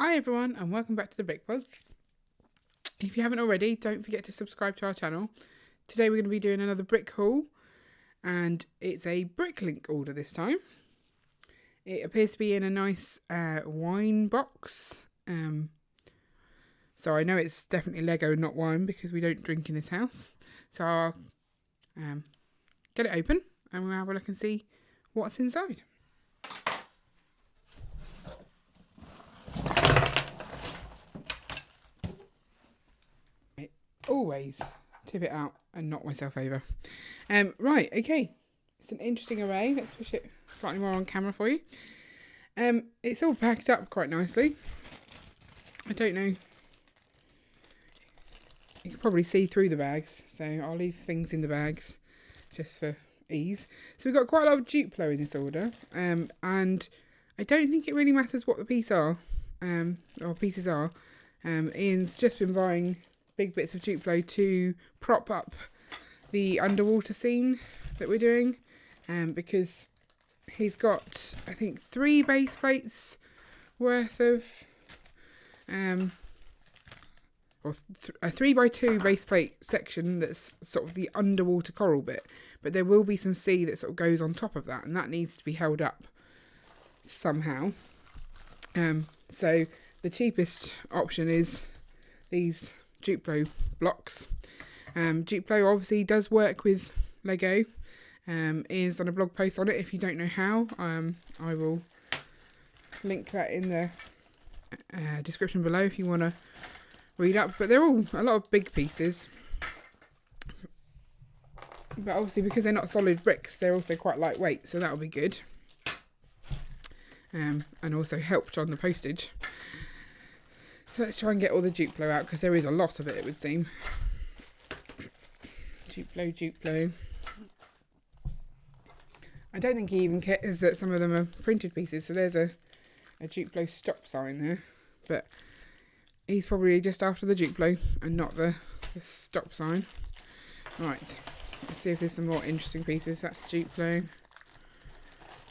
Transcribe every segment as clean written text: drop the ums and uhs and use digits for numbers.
Hi everyone and welcome back to the Brick Pods. If you haven't already, don't forget to subscribe to our channel. Today we're going to be doing another brick haul and it's a Bricklink order this time. It appears to be in a nice wine box. So I know it's definitely Lego and not wine because we don't drink in this house. So I'll get it open and we'll have a look and see what's inside. Always tip it out and knock myself over. Right, okay. It's an interesting array. Let's push it slightly more on camera for you. It's all packed up quite nicely. I don't know. You can probably see through the bags, so I'll leave things in the bags just for ease. So we've got quite a lot of Duplo in this order, and I don't think it really matters what the pieces are. Ian's just been buying big bits of Duplo to prop up the underwater scene that we're doing, because he's got, I think, 3 base plates worth of or a 3x2 base plate section that's sort of the underwater coral bit, but there will be some sea that sort of goes on top of that, and that needs to be held up somehow. So the cheapest option is these Duplo blocks. Duplo obviously does work with Lego. Is on a blog post on it if you don't know how. I will link that in the description below if you want to read up. But they're all a lot of big pieces. But obviously because they're not solid bricks, they're also quite lightweight, so that'll be good. And also helped on the postage. So let's try and get all the Duplo out, because there is a lot of it, it would seem. Duplo. I don't think he even cares that some of them are printed pieces, so there's a Duplo stop sign there. But he's probably just after the Duplo and not the stop sign. Right, let's see if there's some more interesting pieces. That's Duplo.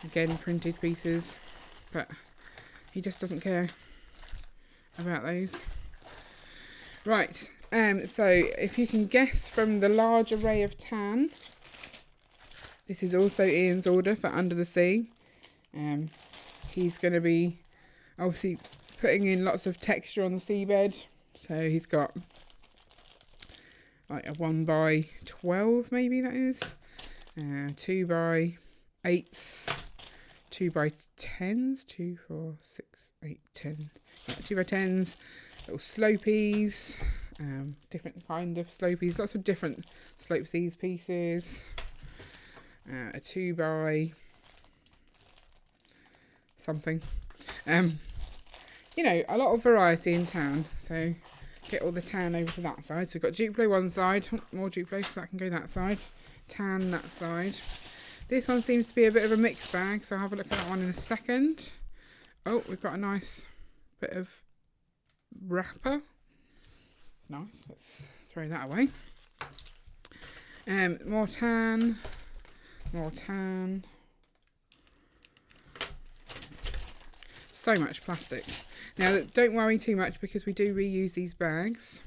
Again, printed pieces, but he just doesn't care about those. Right, so if you can guess from the large array of tan, this is also Ian's order for Under the Sea. He's going to be obviously putting in lots of texture on the seabed, so he's got like a 1x12 maybe, that is 2x8s, 2x10s, 2, 4, 6, 8, 10. 2x10s, little slopies, different kind of slopies, lots of different slopes these pieces, a 2x something, you know, a lot of variety in tan, so get all the tan over to that side. So we've got Duplo one side, more Duplo, so that can go that side, tan that side. This one seems to be a bit of a mixed bag, so I'll have a look at that one in a second. Oh, we've got a nice bit of wrapper. Nice, let's throw that away. More tan. So much plastic. Now, don't worry too much because we do reuse these bags.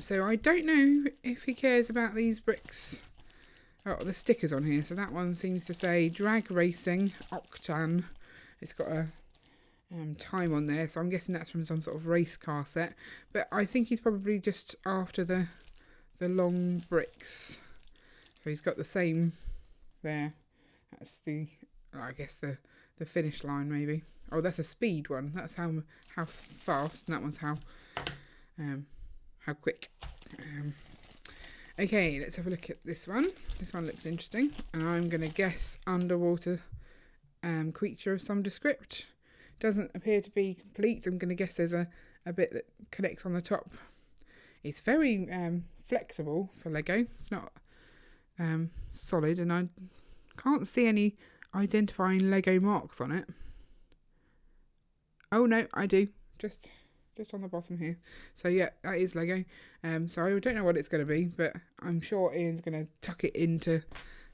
So I don't know if he cares about these bricks. Oh, the stickers on here. So that one seems to say drag racing octane. It's got a time on there, so I'm guessing that's from some sort of race car set. But I think he's probably just after the long bricks. So he's got the same there. That's the, I guess the finish line maybe. Oh, that's a speed one. That's how fast, and that one's how quick. Okay, let's have a look at this one. This one looks interesting, and I'm going to guess underwater creature of some descript. Doesn't appear to be complete. I'm going to guess there's a bit that connects on the top. It's very flexible for Lego. It's not solid, and I can't see any identifying Lego marks on it. Oh no, I do. Just on the bottom here. So yeah, that is Lego. So I don't know what it's going to be, but I'm sure Ian's going to tuck it into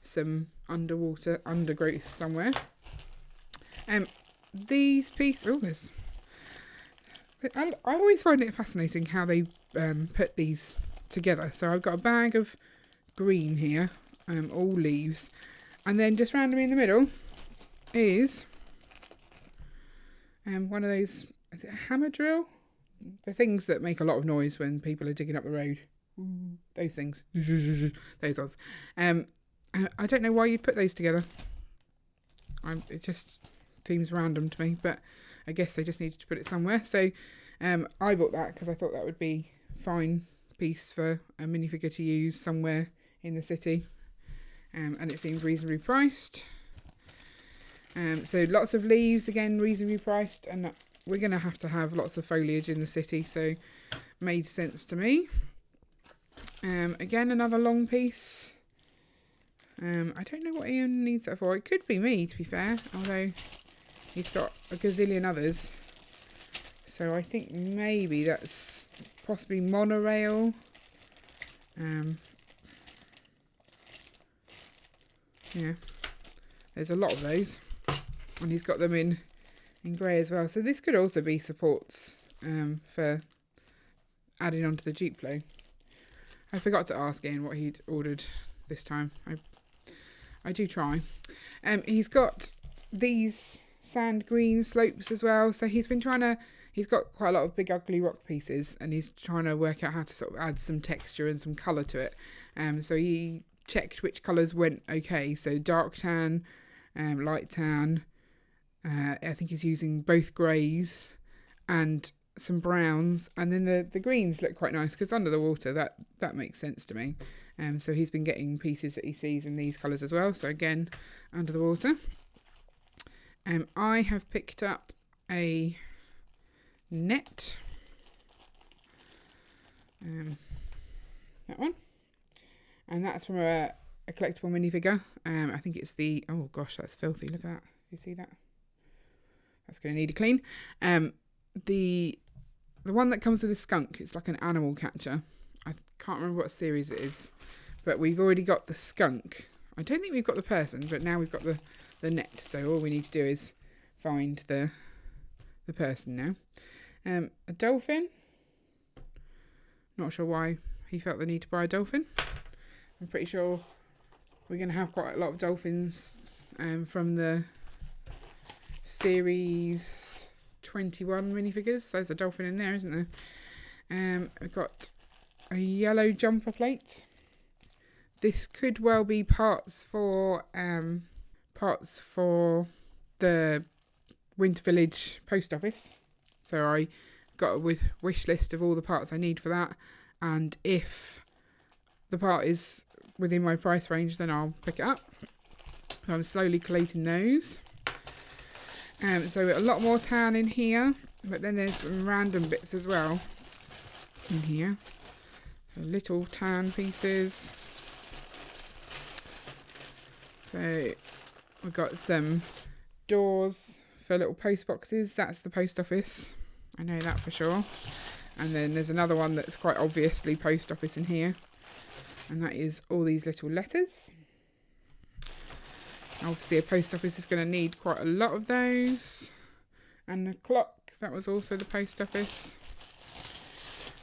some underwater undergrowth somewhere. These pieces, I always find it fascinating how they put these together. So I've got a bag of green here, all leaves, and then just randomly in the middle is one of those, is it a hammer drill? The things that make a lot of noise when people are digging up the road. Those things. Those ones. I don't know why you'd put those together. It just seems random to me, but I guess they just needed to put it somewhere. So I bought that because I thought that would be a fine piece for a minifigure to use somewhere in the city. And it seemed reasonably priced. So lots of leaves, again, reasonably priced. And we're going to have lots of foliage in the city, so made sense to me. Again, another long piece. I don't know what Ian needs that for. It could be me, to be fair, although he's got a gazillion others. So I think maybe that's possibly monorail. Yeah, there's a lot of those. And he's got them in grey as well. So this could also be supports for adding onto the Duplo. I forgot to ask Ian what he'd ordered this time. I do try. He's got these sand green slopes as well. So he's got quite a lot of big ugly rock pieces, and he's trying to work out how to sort of add some texture and some colour to it. So he checked which colours went okay. So dark tan, light tan. I think he's using both greys and some browns, and then the greens look quite nice because under the water that makes sense to me. So he's been getting pieces that he sees in these colours as well. So again, under the water. I have picked up a net. That one. And that's from a collectible minifigure. I think it's the, oh gosh, that's filthy. Look at that. You see that? That's going to need a clean. The one that comes with a skunk, it's like an animal catcher. I can't remember what series it is, but we've already got the skunk. I don't think we've got the person, but now we've got the net. So all we need to do is find the person now. A dolphin. Not sure why he felt the need to buy a dolphin. I'm pretty sure we're going to have quite a lot of dolphins from the series 21 minifigures. There's a dolphin in there, isn't there? We've got a yellow jumper plate. This could well be parts for the Winter Village post office. So I got a wish list of all the parts I need for that, and if the part is within my price range, then I'll pick it up. So I'm slowly collating those. So a lot more tan in here, but then there's some random bits as well in here. So little tan pieces. So we've got some doors for little post boxes. That's the post office. I know that for sure. And then there's another one that's quite obviously post office in here. And that is all these little letters. Obviously a post office is going to need quite a lot of those. And the clock, that was also the post office.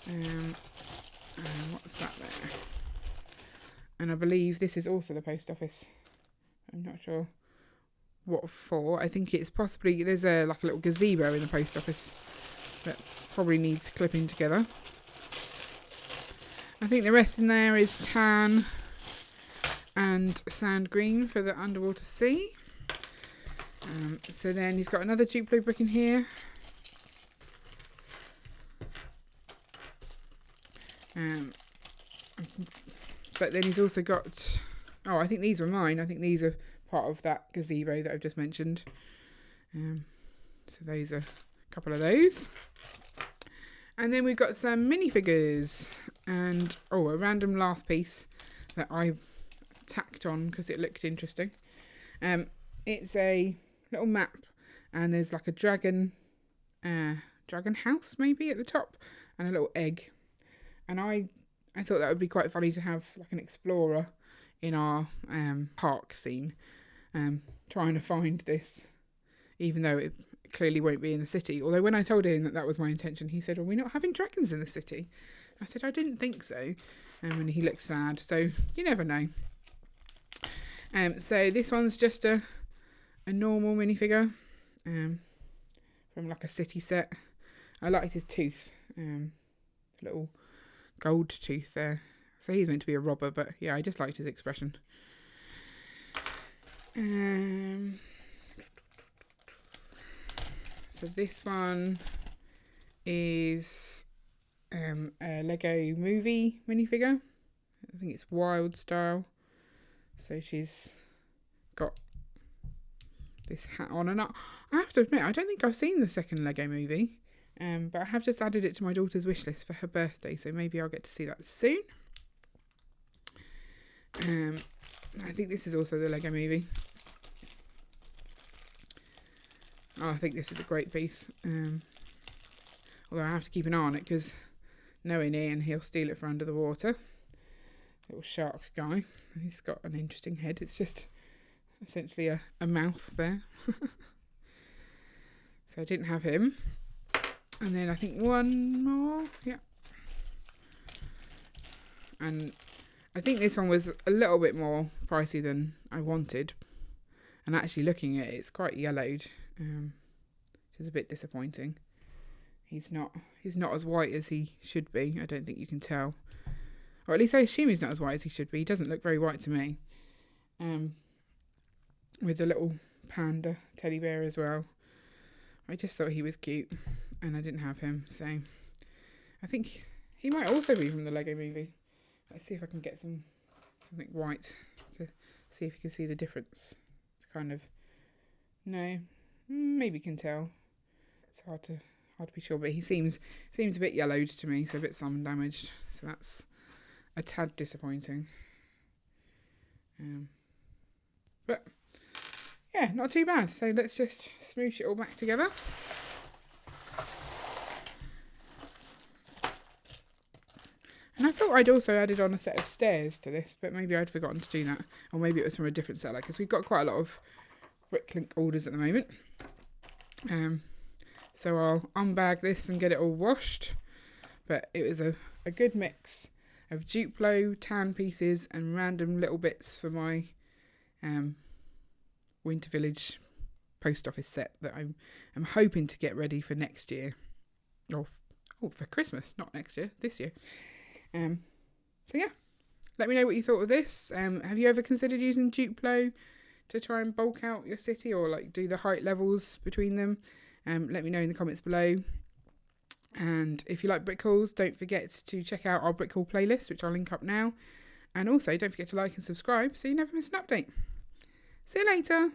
And what's that there? And I believe this is also the post office. I'm not sure what for. I think it's possibly, there's like a little gazebo in the post office that probably needs clipping together. I think the rest in there is tan and sand green for the underwater sea. So then he's got another Duplo brick in here. But then he's also got, oh, I think these were mine. I think these are part of that gazebo that I've just mentioned. So those are a couple of those. And then we've got some minifigures and, oh, a random last piece that I tacked on because it looked interesting. It's a little map, and there's like a dragon house maybe at the top, and a little egg. And I thought that would be quite funny to have like an explorer in our park scene, trying to find this, even though it clearly won't be in the city. Although when I told him that was my intention, he said, "Well, we're not having dragons in the city." I said, "I didn't think so." And he looked sad. So you never know. So this one's just a normal minifigure from like a city set. I liked his tooth, little gold tooth there. So he's meant to be a robber, but yeah, I just liked his expression. So this one is a Lego movie minifigure. I think it's Wild style. So she's got this hat on, and I have to admit, I don't think I've seen the second Lego movie, but I have just added it to my daughter's wish list for her birthday, so maybe I'll get to see that soon. I think this is also the Lego movie. Oh, I think this is a great piece. Although I have to keep an eye on it because knowing Ian, he'll steal it for under the water. Little shark guy. He's got an interesting head. It's just essentially a mouth there. So I didn't have him. And then I think one more. Yeah. And I think this one was a little bit more pricey than I wanted. And actually looking at it, it's quite yellowed. Which is a bit disappointing. He's not as white as he should be. I don't think you can tell. Or at least I assume he's not as white as he should be. He doesn't look very white to me. With the little panda teddy bear as well. I just thought he was cute. And I didn't have him. So I think he might also be from the Lego movie. Let's see if I can get something white to see if you can see the difference. It's kind of... No. Maybe you can tell. It's hard to be sure, but he seems a bit yellowed to me, so a bit sun damaged. So that's a tad disappointing. But yeah, not too bad. So let's just smoosh it all back together. And I thought I'd also added on a set of stairs to this, but maybe I'd forgotten to do that, or maybe it was from a different seller because we've got quite a lot of Bricklink orders at the moment. So I'll unbag this and get it all washed. But it was a good mix of Duplo, tan pieces and random little bits for my Winter Village post office set that I'm hoping to get ready for next year. Or for Christmas, not next year, this year. So yeah, let me know what you thought of this. Have you ever considered using Duplo to try and bulk out your city, or like do the height levels between them? Let me know in the comments below. And if you like brick hauls, don't forget to check out our brick haul playlist, which I'll link up now. And also don't forget to like and subscribe so you never miss an update. See you later.